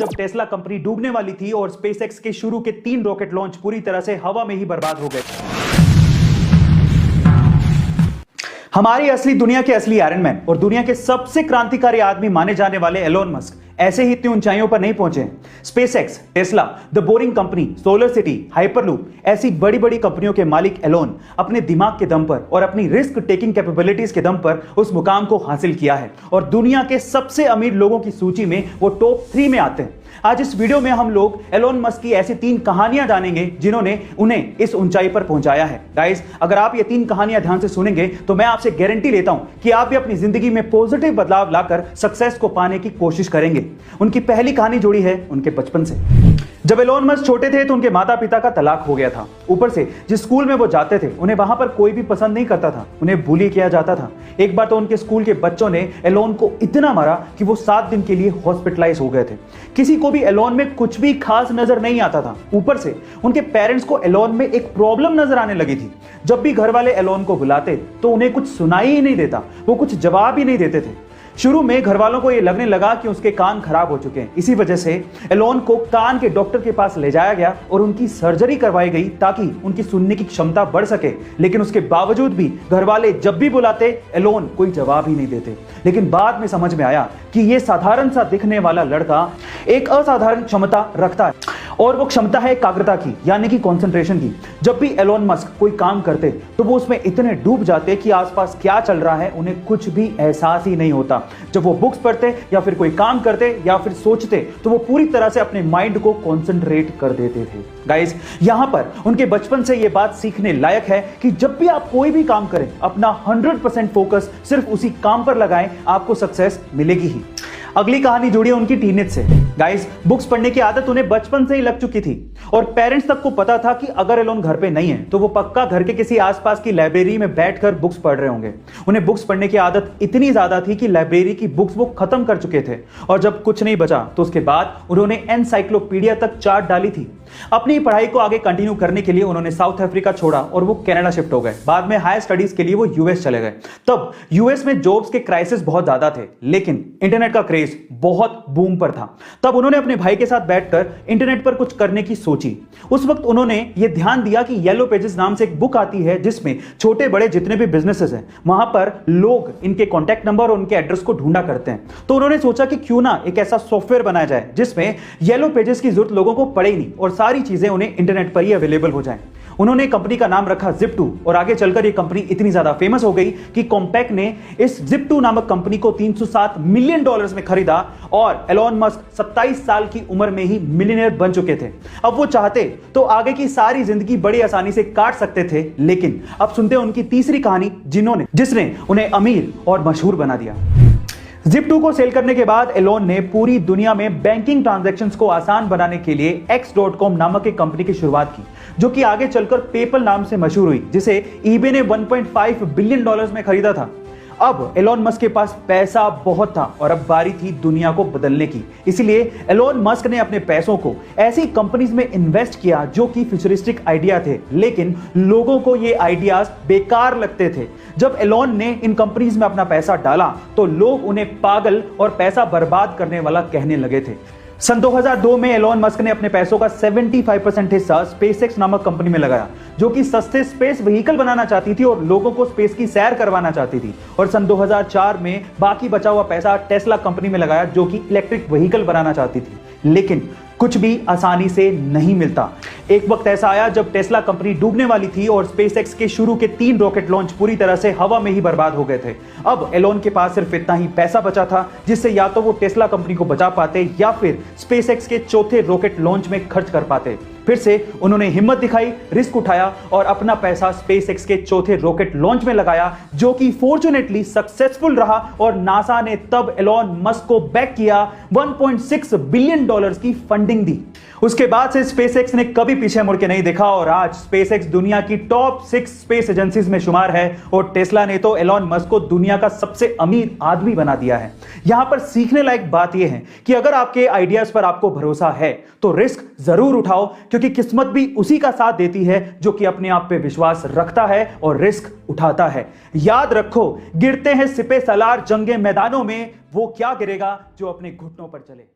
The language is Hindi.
जब टेस्ला कंपनी डूबने वाली थी और स्पेसएक्स के शुरू के 3 रॉकेट लॉन्च पूरी तरह से हवा में ही बर्बाद हो गए। हमारी असली दुनिया के असली आयरन मैन और दुनिया के सबसे क्रांतिकारी आदमी माने जाने वाले एलोन मस्क ऐसे ही इतनी ऊंचाइयों पर नहीं पहुंचे। SpaceX, Tesla, the boring company, solar city, hyperloop ऐसी बड़ी बड़ी कंपनियों के मालिक एलोन अपने दिमाग के दम पर और अपनी रिस्क टेकिंग कैपेबिलिटीज के दम पर उस मुकाम को हासिल किया है और दुनिया के सबसे अमीर लोगों की सूची में वो टॉप 3 में आते हैं। आज इस वीडियो में हम लोग एलोन मस्क की ऐसी 3 कहानियां जानेंगे जिन्होंने उन्हें इस ऊंचाई पर पहुंचाया है। गाइस, अगर आप ये 3 कहानियां ध्यान से सुनेंगे तो मैं आपसे गारंटी लेता हूं कि आप भी अपनी जिंदगी में पॉजिटिव बदलाव लाकर सक्सेस को पाने की कोशिश करेंगे। उनकी पहली कहानी जुड़ी है उनके बचपन से। जब एलोन मस्क छोटे थे तो उनके माता पिता का तलाक हो गया था। ऊपर से जिस स्कूल में वो जाते थे उन्हें वहां पर कोई भी पसंद नहीं करता था, उन्हें बुली किया जाता था। एक बार तो उनके स्कूल के बच्चों ने एलोन को इतना मारा कि वो 7 दिन के लिए हॉस्पिटलाइज हो गए थे। किसी को भी एलोन में कुछ भी खास नजर नहीं आता था। ऊपर से उनके पेरेंट्स को एलोन में एक प्रॉब्लम नजर आने लगी थी। जब भी घर वाले एलोन को बुलाते तो उन्हें कुछ सुनाई ही नहीं देता, वो कुछ जवाब ही नहीं देते थे। शुरू में घर वालों को यह लगने लगा कि उसके कान खराब हो चुके हैं। इसी वजह से एलोन को कान के डॉक्टर के पास ले जाया गया और उनकी सर्जरी करवाई गई ताकि उनकी सुनने की क्षमता बढ़ सके। लेकिन उसके बावजूद भी घर वाले जब भी बुलाते एलोन कोई जवाब ही नहीं देते। लेकिन बाद में समझ में आया कि यह साधारण सा दिखने वाला लड़का एक असाधारण क्षमता रखता है और वो क्षमता है एकाग्रता की, यानी कि कंसंट्रेशन की। जब भी एलोन मस्क कोई काम करते तो वो उसमें इतने डूब जाते कि आसपास क्या चल रहा है उन्हें कुछ भी एहसास ही नहीं होता। जब वो बुक्स पढ़ते या फिर कोई काम करते या फिर सोचते तो वो पूरी तरह से अपने माइंड को कंसंट्रेट कर देते थे। गाइस, यहां पर उनके बचपन से ये बात सीखने लायक है कि जब भी आप कोई भी काम करें अपना 100% फोकस सिर्फ उसी काम पर लगाएं, आपको सक्सेस मिलेगी ही। अगली कहानी जुड़ी है उनकी टीनेज से। गाइस, बुक्स पढ़ने की आदत उन्हें बचपन से ही लग चुकी थी और पेरेंट्स तक को पता था कि अगर एलोन घर पे नहीं है तो वो पक्का घर के किसी आसपास की लाइब्रेरी में बैठकर बुक्स पढ़ रहे होंगे। उन्हें बुक्स पढ़ने की आदत इतनी ज्यादा थी कि लाइब्रेरी की बुक्स वो खत्म कर चुके थे और जब कुछ नहीं बचा तो उसके बाद उन्होंने एनसाइक्लोपीडिया तक चाट डाली थी। अपनी पढ़ाई को आगे कंटिन्यू करने के लिए उन्होंने साउथ अफ्रीका छोड़ा और वो कनाडा शिफ्ट हो गए। बाद में हायर स्टडीज के लिए वो यूएस चले गए। तब यूएस में जॉब्स के क्राइसिस बहुत ज्यादा थे, लेकिन इंटरनेट का क्रेज बहुत बूम पर था। तब उन्होंने अपने भाई के साथ बैठकर इंटरनेट पर कुछ करने की सोची। उस वक्त उन्होंने ये ध्यान दिया कि येलो पेजेस नाम से एक बुक आती है जिसमें छोटे बड़े जितने भी बिजनेसेस हैं वहां पर लोग इनके कॉन्टैक्ट नंबर और उनके एड्रेस को ढूंढा करते हैं। तो उन्होंने सोचा कि क्यों ना एक ऐसा सॉफ्टवेयर बनाया जाए जिसमें येलो पेजेस की जरूरत लोगों को पड़े ही नहीं और सारी चीजें उन्हें इंटरनेट पर ही अवेलेबल हो जाएं। उन्होंने कंपनी का नाम रखा Zip2 और आगे चलकर यह कंपनी इतनी ज्यादा फेमस हो गई कि कॉम्पैक्ट ने इस Zip2 नामक कंपनी को $307 मिलियन में खरीदा और एलोन मस्क 27 साल की उम्र में ही मिलियनेयर बन चुके थे। अब वो चाहते तो आगे की सारी जिंदगी बड़ी आसानी से काट सकते थे, लेकिन अब सुनते हैं उनकी तीसरी कहानी जिसने उन्हें अमीर और मशहूर बना दिया। Zip2 को सेल करने के बाद एलोन ने पूरी दुनिया में बैंकिंग ट्रांजैक्शंस को आसान बनाने के लिए X.com नामक एक कंपनी की शुरुआत की, जो कि आगे चलकर पेपल नाम से मशहूर हुई, जिसे eBay ने $1.5 बिलियन में खरीदा था। अब एलोन मस्क के पास पैसा बहुत था और अब बारी थी दुनिया को बदलने की। इसलिए एलोन मस्क ने अपने पैसों को ऐसी कंपनीज में इन्वेस्ट किया जो कि फ्यूचरिस्टिक आइडिया थे, लेकिन लोगों को ये आइडियाज बेकार लगते थे। जब एलोन ने इन कंपनीज में अपना पैसा डाला तो लोग उन्हें पागल और पैसा बर्बाद करने वाला कहने लगे थे। सन 2002 में एलोन मस्क ने अपने पैसों का 75% हिस्सा स्पेसएक्स नामक कंपनी में लगाया, जो कि सस्ते स्पेस व्हीकल बनाना चाहती थी और लोगों को स्पेस की सैर करवाना चाहती थी। और सन 2004 में बाकी बचा हुआ पैसा टेस्ला कंपनी में लगाया, जो कि इलेक्ट्रिक व्हीकल बनाना चाहती थी। लेकिन कुछ भी आसानी से नहीं मिलता। एक वक्त ऐसा आया जब टेस्ला कंपनी डूबने वाली थी और स्पेसएक्स के शुरू के 3 रॉकेट लॉन्च पूरी तरह से हवा में ही बर्बाद हो गए थे। अब एलोन के पास सिर्फ इतना ही पैसा बचा था जिससे या तो वो टेस्ला कंपनी को बचा पाते या फिर स्पेसएक्स के चौथे रॉकेट लॉन्च में खर्च कर पाते। फिर से उन्होंने हिम्मत दिखाई, रिस्क उठाया और अपना पैसा स्पेसएक्स के चौथे रॉकेट लॉन्च में लगाया, जो कि फॉर्चुनेटली सक्सेसफुल रहा और नासा ने तब एलोन मस्क को बैक किया, $1.6 बिलियन की फंडिंग दी। उसके बाद से स्पेसएक्स ने कभी पीछे मुड़ के नहीं देखा और आज स्पेसएक्स दुनिया की टॉप 6 स्पेस एजेंसीज में शुमार है और टेस्ला ने तो एलोन मस्क को दुनिया का सबसे अमीर आदमी बना दिया है। यहां पर सीखने लायक बात यह है कि अगर आपके आइडियाज पर आपको भरोसा है तो रिस्क जरूर उठाओ, क्योंकि किस्मत भी उसी का साथ देती है जो कि अपने आप पे विश्वास रखता है और रिस्क उठाता है। याद रखो, गिरते हैं सिपे सलार जंगे मैदानों में, वो क्या गिरेगा जो अपने घुटनों पर चले।